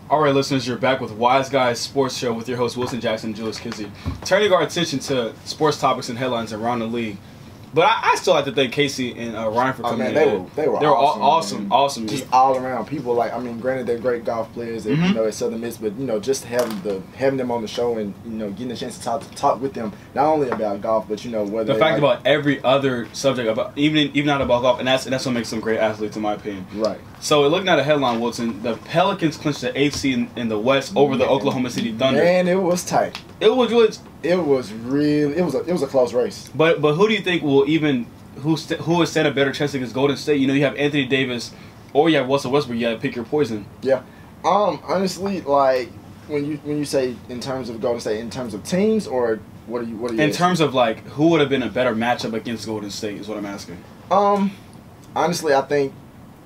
All right, listeners, you're back with Wise Guys Sports Show with your hosts Wilson Jackson and Julius Kizzy. Turning our attention to sports topics and headlines around the league. But I still like to thank Casey and Ryan for coming in. They were awesome. Just all around. People granted they're great golf players, at Southern Miss, but just having them on the show and getting a chance to talk with them not only about golf, but whether the fact about every other subject about even not about golf, and that's what makes them great athletes in my opinion. Right. So looking at a headline, Wilson, the Pelicans clinched the 8th seed in the West over the Oklahoma City Thunder. Man, it was tight. It was a close race. But who do you think will who would stand a better chance against Golden State? You have Anthony Davis, or you have Russell Westbrook. You got to pick your poison. Yeah. Honestly, when you say in terms of Golden State, in terms of teams, or what are you? In terms of who would have been a better matchup against Golden State is what I'm asking. Honestly, I think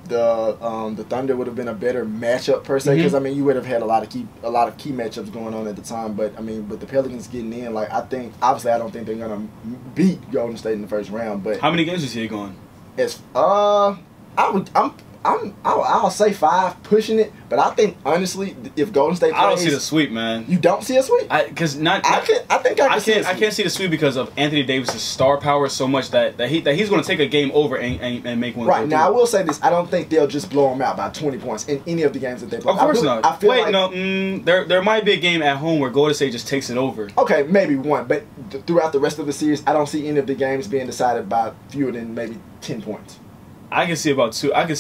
the Thunder would have been a better matchup per se, because you would have had a lot of key matchups going on at the time. But with the Pelicans getting in, I don't think they're gonna beat Golden State in the first round. But how many games is he going? I'll say 5, pushing it. But I think honestly, if Golden State plays, I don't see the sweep, man. You don't see a sweep? I can't see the sweep because of Anthony Davis' star power so much that he's going to take a game over and make one. Right. Now I will say this: I don't think they'll just blow them out by 20 points in any of the games that they play. Of course not. I feel there might be a game at home where Golden State just takes it over. Okay, maybe one, but throughout the rest of the series, I don't see any of the games being decided by fewer than maybe 10 points. I can see about 2 or 3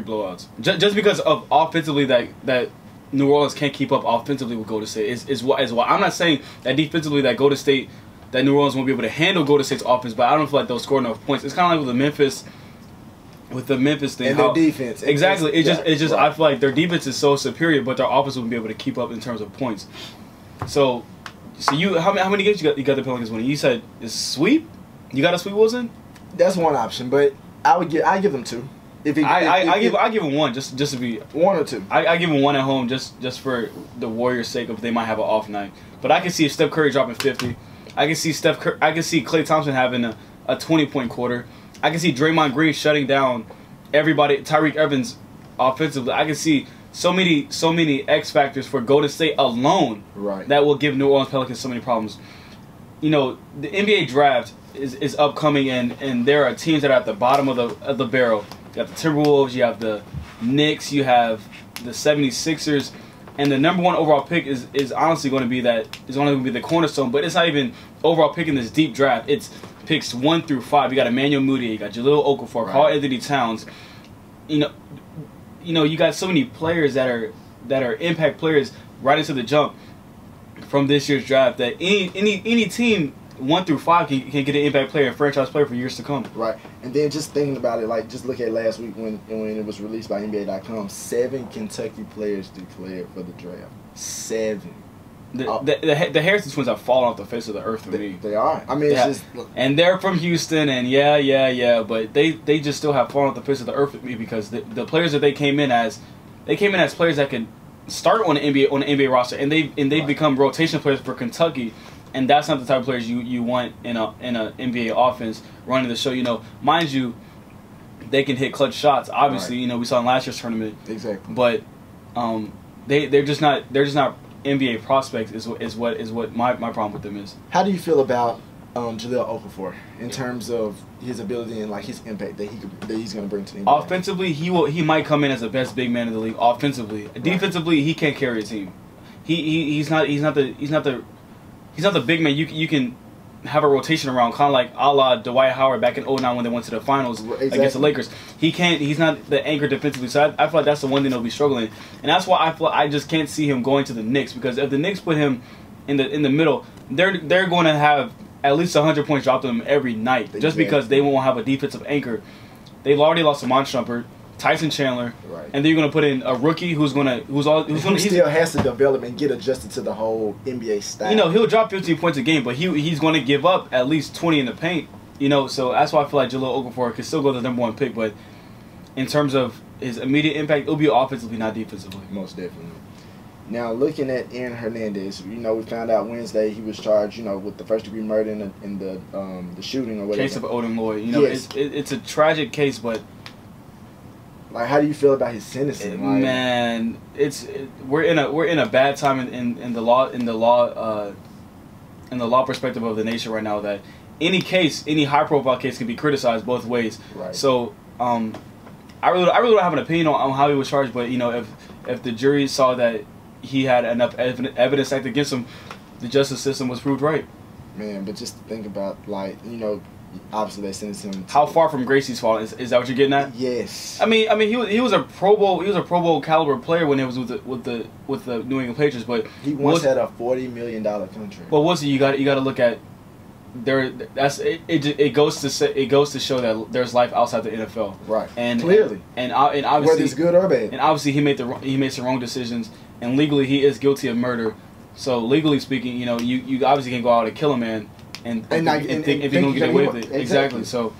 blowouts. Just because of offensively that New Orleans can't keep up offensively with Golden State is why I'm not saying that defensively that New Orleans won't be able to handle Golden State's offense, but I don't feel like they'll score enough points. It's kind of like with the Memphis thing. And their defense. Exactly. It's just right. I feel like their defense is so superior, but their offense won't be able to keep up in terms of points. So how many games you got the Pelicans winning? You said it's sweep? You got a sweep, Wilson? That's one option, but I give them 2. I give them 1 just to be 1 or 2. I give them 1 at home just for the Warriors' sake of they might have an off night. But I can see Steph Curry dropping 50. I can see Klay Thompson having a 20-point quarter. I can see Draymond Green shutting down everybody. Tyreek Evans offensively. I can see so many X factors for Golden State alone. Right. That will give New Orleans Pelicans so many problems. The NBA draft is upcoming, and there are teams that are at the bottom of the barrel. You have the Timberwolves, you have the Knicks, you have the 76ers, and the number 1 overall pick is honestly going to be the cornerstone, but it's not even overall pick in this deep draft. It's picks 1 through 5. You got Emmanuel Mudiay, you got Jahlil Okafor, right. Karl-Anthony Towns. You got so many players that are impact players right into the jump from this year's draft that any team 1 through 5 can get an impact player, a franchise player for years to come. Right. And then just thinking about it, just look at last week when it was released by NBA.com, 7 Kentucky players declared for the draft. 7. The Harrison twins have fallen off the face of the earth for me. They are. It's just... And they're from Houston, and yeah, but they just still have fallen off the face of the earth with me because the players that they came in as players that could start on the NBA roster, and they've right. become rotation players for Kentucky. And that's not the type of players you want in a NBA offense running the show. Mind you, they can hit clutch shots. Obviously, right. We saw in last year's tournament. Exactly. But they're just not NBA prospects. Is what my problem with them is. How do you feel about Jahlil Okafor in terms of his ability and his impact that he's going to bring to the NBA? Offensively, he might come in as the best big man in the league. Offensively, right. Defensively, he can't carry a team. He's not the big man you can have a rotation around, kind of like a la Dwight Howard back in 2009 when they went to the finals against the Lakers. He's not the anchor defensively, so I feel like that's the one thing they'll be struggling. And that's why I feel like I just can't see him going to the Knicks, because if the Knicks put him in the middle, they're going to have at least 100 points dropped on them every night, just because they won't have a defensive anchor. They've already lost Amon Shumpert, Tyson Chandler, right. And then you're going to put in a rookie who still has to develop and get adjusted to the whole NBA style. He'll drop 15 points a game, but he's going to give up at least 20 in the paint. So that's why I feel like Jahlil Okafor could still go to the #1 pick, but in terms of his immediate impact, it'll be offensively, not defensively. Most definitely. Now, looking at Aaron Hernandez, we found out Wednesday he was charged, with the first-degree murder in the shooting or whatever. Case of Odom Lloyd. Yes. It's a tragic case, but Like, how do you feel about his sentencing? Like, man, we're in a bad time in the law perspective of the nation right now, that any high profile case can be criticized both ways. Right. So I really don't have an opinion on how he was charged, but if the jury saw that he had enough evidence acted against him, the justice system was proved right. Man, but just think about, like, obviously they sentenced him. How far from Gracie's fault is that what you're getting at? Yes. I mean he was a Pro Bowl caliber player when he was with the New England Patriots, but he once had a $40 million contract. But what's it? You got to look at it goes to show that there's life outside the NFL. Right. And clearly. And obviously, whether it's good or bad. And obviously he made some wrong decisions, and legally he is guilty of murder. So legally speaking, you obviously can't go out and kill a man and think if you're gonna get away with it. Exactly. So,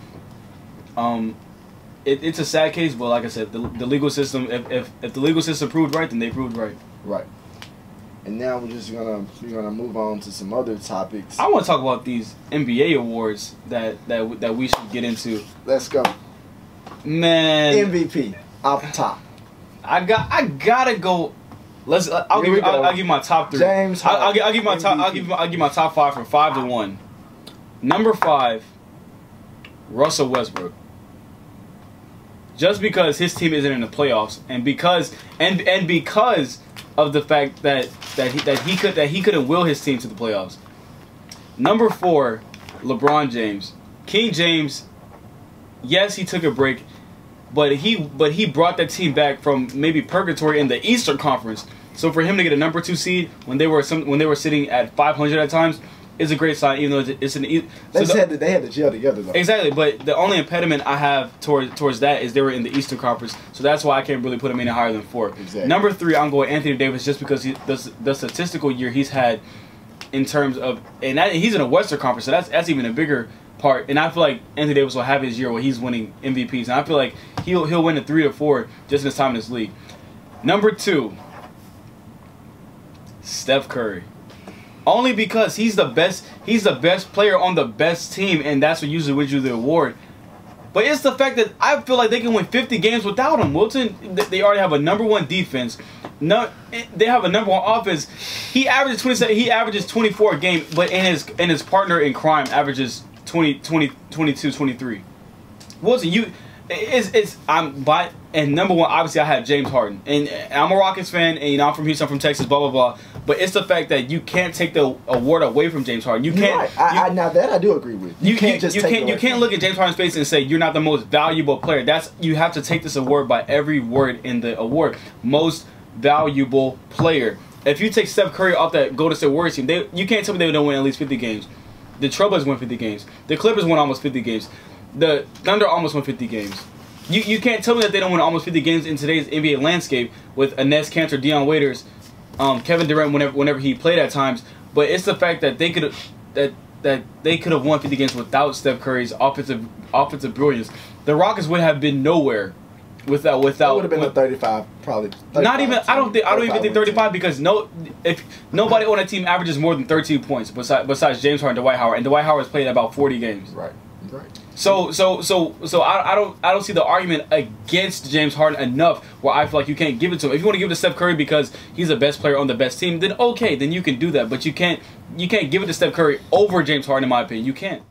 it's a sad case, but like I said, the legal system. If the legal system proved right, then they proved right. Right. And now we're gonna move on to some other topics. I want to talk about these NBA awards that we should get into. Let's go. Man, MVP off top. I gotta go. I'll give you my top 3. James Harden. I'll give my top. I'll give my top 5 from 5 to 1. Number 5, Russell Westbrook. Just because his team isn't in the playoffs, and because of the fact that he couldn't will his team to the playoffs. Number 4, LeBron James. King James. Yes, he took a break, but he brought that team back from maybe purgatory in the Eastern Conference. So for him to get a number 2 seed when they were sitting at 500 at times is a great sign. Even though it's they had to gel together though. Exactly, but the only impediment I have towards that is they were in the Eastern Conference, so that's why I can't really put him any higher than 4. Exactly. Number 3, I'm going Anthony Davis just because the statistical year he's had in terms of he's in a Western Conference, so that's even a bigger part. And I feel like Anthony Davis will have his year where he's winning MVPs, and I feel like he'll win the 3 or 4 just in his time in this league. Number 2, Steph Curry. Only because he's the best player on the best team, and that's what usually wins you the award. But it's the fact that I feel like they can win 50 games without him. Wilton, they already have a number 1 defense. No, they have a number 1 offense. He averages 27. He averages 24 a game, but his partner in crime averages 22, 23. Wilton, and number 1, obviously I have James Harden, and I'm a Rockets fan, and I'm from Houston, I'm from Texas, blah blah blah. But it's the fact that you can't take the award away from James Harden. You can't. Right. Now that I do agree with. You can't look at James Harden's face and say you're not the most valuable player. You have to take this award by every word in the award. Most valuable player. If you take Steph Curry off that Golden State Warriors team, you can't tell me they don't win at least 50 games. The Trailblazers won 50 games. The Clippers won almost 50 games. The Thunder almost won 50 games. You can't tell me that they don't win almost 50 games in today's NBA landscape with Enes Kanter, Deion Waiters, Kevin Durant whenever he played at times. But it's the fact that they could have won 50 games without Steph Curry's offensive brilliance. The Rockets would have been nowhere without. It would have been a 35 probably. 35, not even. I don't even think 35 because if nobody on a team averages more than 13 points besides James Harden and Dwight Howard, and Dwight Howard has played about 40 games. Right. So I don't see the argument against James Harden enough where I feel like you can't give it to him. If you want to give it to Steph Curry because he's the best player on the best team, then okay, then you can do that. But you can't give it to Steph Curry over James Harden, in my opinion. You can't.